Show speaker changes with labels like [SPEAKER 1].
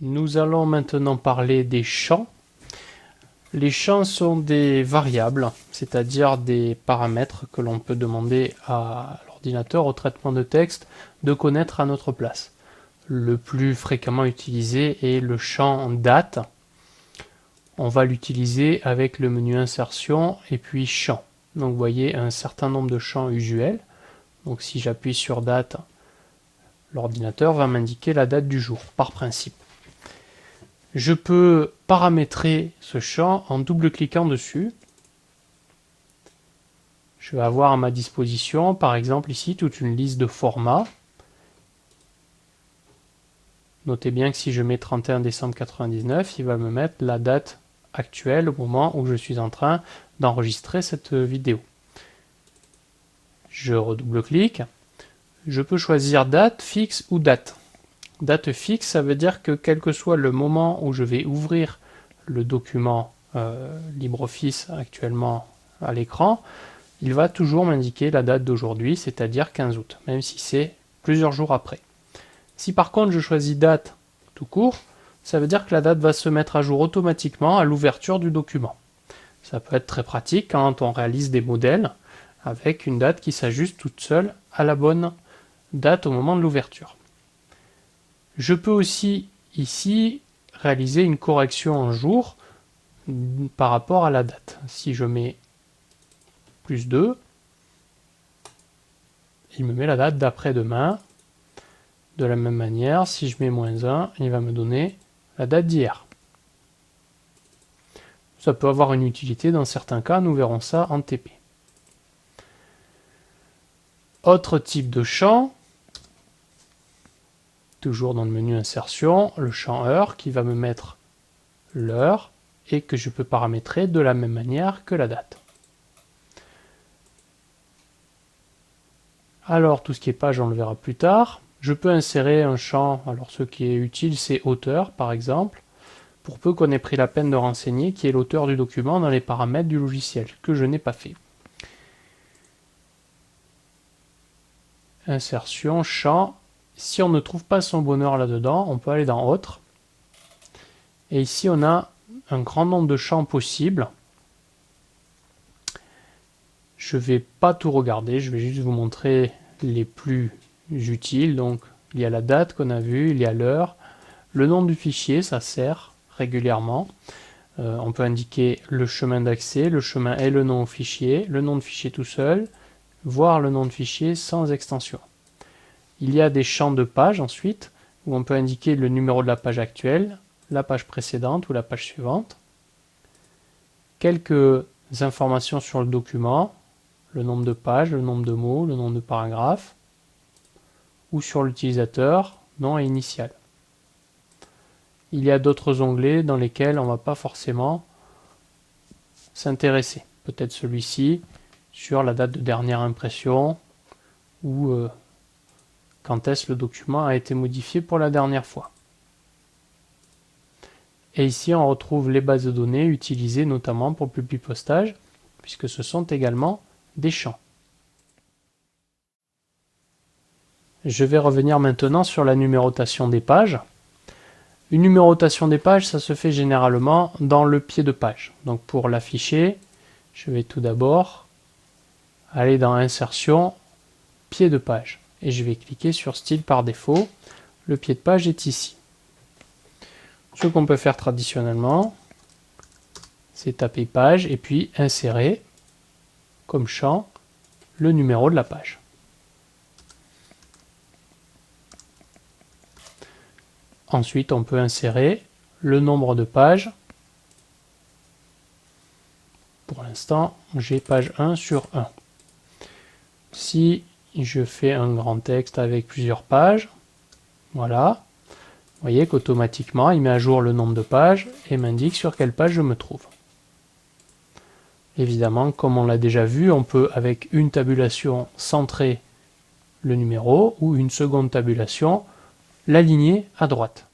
[SPEAKER 1] Nous allons maintenant parler des champs. Les champs sont des variables, c'est-à-dire des paramètres que l'on peut demander à l'ordinateur, au traitement de texte, de connaître à notre place. Le plus fréquemment utilisé est le champ date. On va l'utiliser avec le menu insertion et puis champ. Donc vous voyez un certain nombre de champs usuels. Donc si j'appuie sur date, l'ordinateur va m'indiquer la date du jour, par principe. Je peux paramétrer ce champ en double-cliquant dessus. Je vais avoir à ma disposition, par exemple ici, toute une liste de formats. Notez bien que si je mets 31 décembre 99, il va me mettre la date actuelle au moment où je suis en train d'enregistrer cette vidéo. Je redouble-clique. Je peux choisir date fixe ou date. Date fixe, ça veut dire que quel que soit le moment où je vais ouvrir le document LibreOffice actuellement à l'écran, il va toujours m'indiquer la date d'aujourd'hui, c'est-à-dire 15 août, même si c'est plusieurs jours après. Si par contre je choisis date tout court, ça veut dire que la date va se mettre à jour automatiquement à l'ouverture du document. Ça peut être très pratique quand on réalise des modèles avec une date qui s'ajuste toute seule à la bonne date au moment de l'ouverture. Je peux aussi ici réaliser une correction en jour par rapport à la date. Si je mets +2, il me met la date d'après-demain. De la même manière, si je mets -1, il va me donner la date d'hier. Ça peut avoir une utilité dans certains cas, nous verrons ça en TP. Autre type de champ, toujours dans le menu insertion, le champ heure qui va me mettre l'heure et que je peux paramétrer de la même manière que la date. Alors tout ce qui est page, on le verra plus tard. Je peux insérer un champ, alors ce qui est utile c'est auteur par exemple, pour peu qu'on ait pris la peine de renseigner qui est l'auteur du document dans les paramètres du logiciel, que je n'ai pas fait. Insertion, champ. Si on ne trouve pas son bonheur là-dedans, on peut aller dans Autres. Et ici, on a un grand nombre de champs possibles. Je ne vais pas tout regarder, je vais juste vous montrer les plus utiles. Donc, il y a la date qu'on a vue, il y a l'heure, le nom du fichier, ça sert régulièrement. On peut indiquer le chemin d'accès, le chemin et le nom au fichier, le nom de fichier tout seul, voire le nom de fichier sans extension. Il y a des champs de page ensuite, où on peut indiquer le numéro de la page actuelle, la page précédente ou la page suivante. Quelques informations sur le document, le nombre de pages, le nombre de mots, le nombre de paragraphes, ou sur l'utilisateur, nom et initial. Il y a d'autres onglets dans lesquels on ne va pas forcément s'intéresser. Peut-être celui-ci, sur la date de dernière impression, ou quand est-ce le document a été modifié pour la dernière fois. Et ici, on retrouve les bases de données utilisées notamment pour le publipostage, puisque ce sont également des champs. Je vais revenir maintenant sur la numérotation des pages. Une numérotation des pages, ça se fait généralement dans le pied de page. Donc pour l'afficher, je vais tout d'abord aller dans Insertion, pied de page. Et je vais cliquer sur Style par défaut. Le pied de page est ici. Ce qu'on peut faire traditionnellement, c'est taper page et puis insérer comme champ le numéro de la page. Ensuite, on peut insérer le nombre de pages. Pour l'instant, j'ai page 1 sur 1. Si je fais un grand texte avec plusieurs pages, voilà, vous voyez qu'automatiquement, il met à jour le nombre de pages et m'indique sur quelle page je me trouve. Évidemment, comme on l'a déjà vu, on peut, avec une tabulation, centrer le numéro ou une seconde tabulation, l'aligner à droite.